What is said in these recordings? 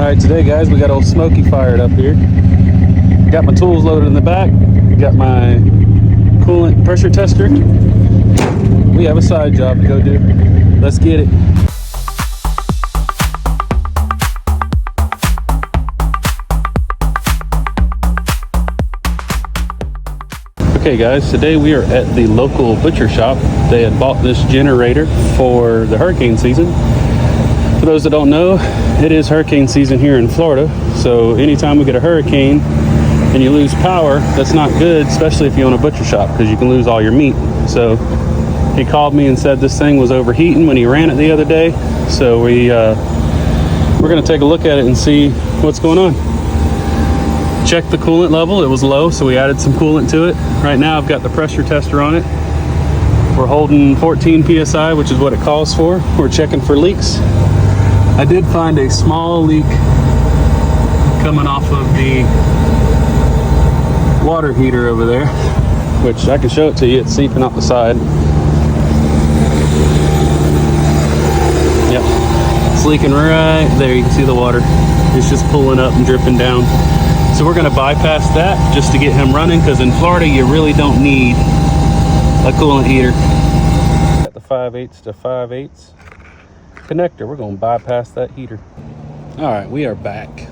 Alright, today guys, we got old Smokey fired up here. Got my tools loaded in the back. Got my coolant pressure tester. We have a side job to go do. Let's get it. Okay guys, today we are at the local butcher shop. They had bought this generator for the hurricane season. For those that don't know, it is hurricane season here in Florida. So anytime we get a hurricane and you lose power, that's not good, especially if you own a butcher shop, because you can lose all your meat. So he called me and said this thing was overheating when he ran it the other day. So we're gonna take a look at it and see what's going on. Check the coolant level, it was low, so we added some coolant to it. Right now I've got the pressure tester on it. We're holding 14 PSI, which is what it calls for. We're checking for leaks. I did find a small leak coming off of the water heater over there, which I can show it to you. It's seeping out the side. Yep, it's leaking right there. You can see the water. It's just pulling up and dripping down. So we're gonna bypass that just to get him running, because in Florida you really don't need a coolant heater. Got the 5/8 to 5/8 connector. We're gonna bypass that heater. All right, we are back.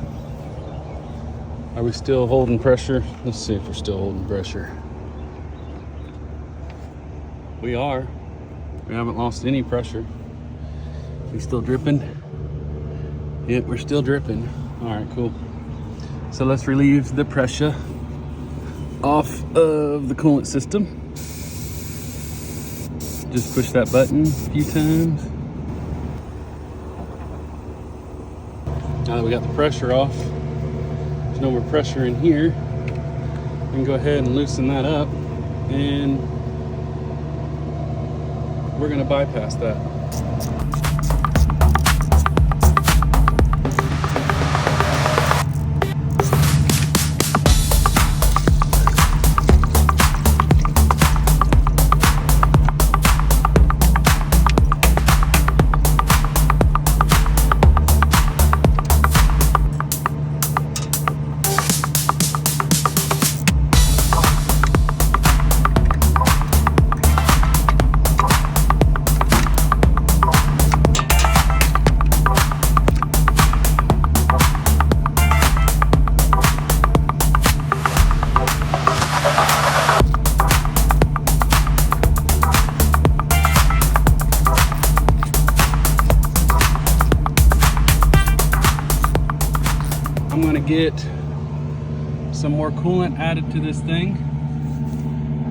Are we still holding pressure? Let's see if we're still holding pressure. We are. We haven't lost any pressure. We still dripping? Yep, we're still dripping. All right, cool. So let's relieve the pressure off of the coolant system. Just push that button a few times. Now that we got the pressure off, there's no more pressure in here. We can go ahead and loosen that up, and we're gonna bypass that. I'm gonna get some more coolant added to this thing.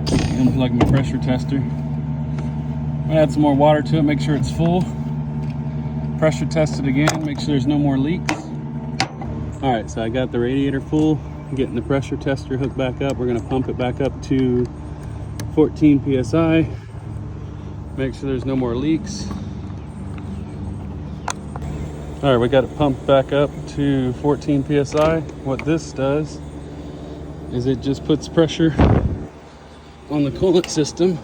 Unplug my pressure tester. Add some more water to it, make sure it's full. Pressure test it again, make sure there's no more leaks. All right, so I got the radiator full, getting the pressure tester hooked back up. We're gonna pump it back up to 14 PSI. Make sure there's no more leaks. All right, we got it pumped back up to 14 PSI. What this does is it just puts pressure on the coolant system.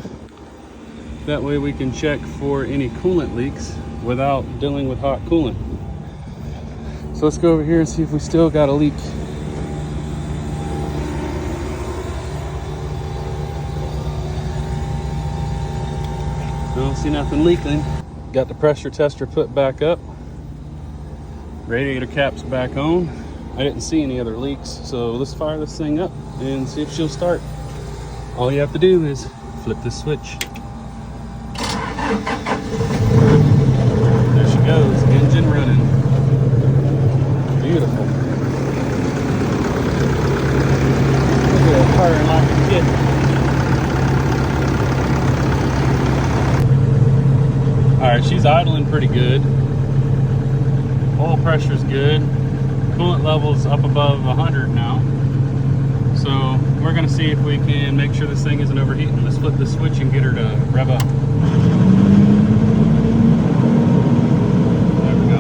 That way we can check for any coolant leaks without dealing with hot coolant. So let's go over here and see if we still got a leak. Don't see nothing leaking. Got the pressure tester put back up. Radiator cap's back on. I didn't see any other leaks, so let's fire this thing up and see if she'll start. All you have to do is flip the switch. There she goes, engine running. Beautiful. Look at her purring like a kitten. All right, she's idling pretty good. Oil pressure's good. Coolant level's up above 100 now. So we're gonna see if we can make sure this thing isn't overheating. Let's flip the switch and get her to rev up. There we go.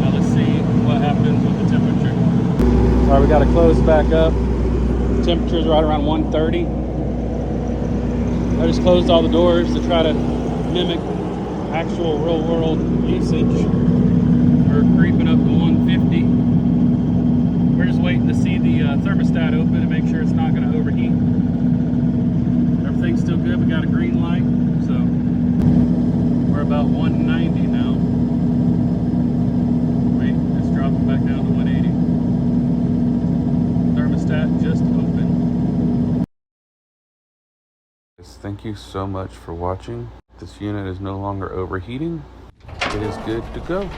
Now let's see what happens with the temperature. All right, we got to close back up. The temperature's right around 130. I just closed all the doors to try to mimic actual real world usage. We're creeping up got a green light, so we're about 190 now. Wait, it's dropping back down to 180. Thermostat just opened. Thank you so much for watching. This unit is no longer overheating. It is good to go.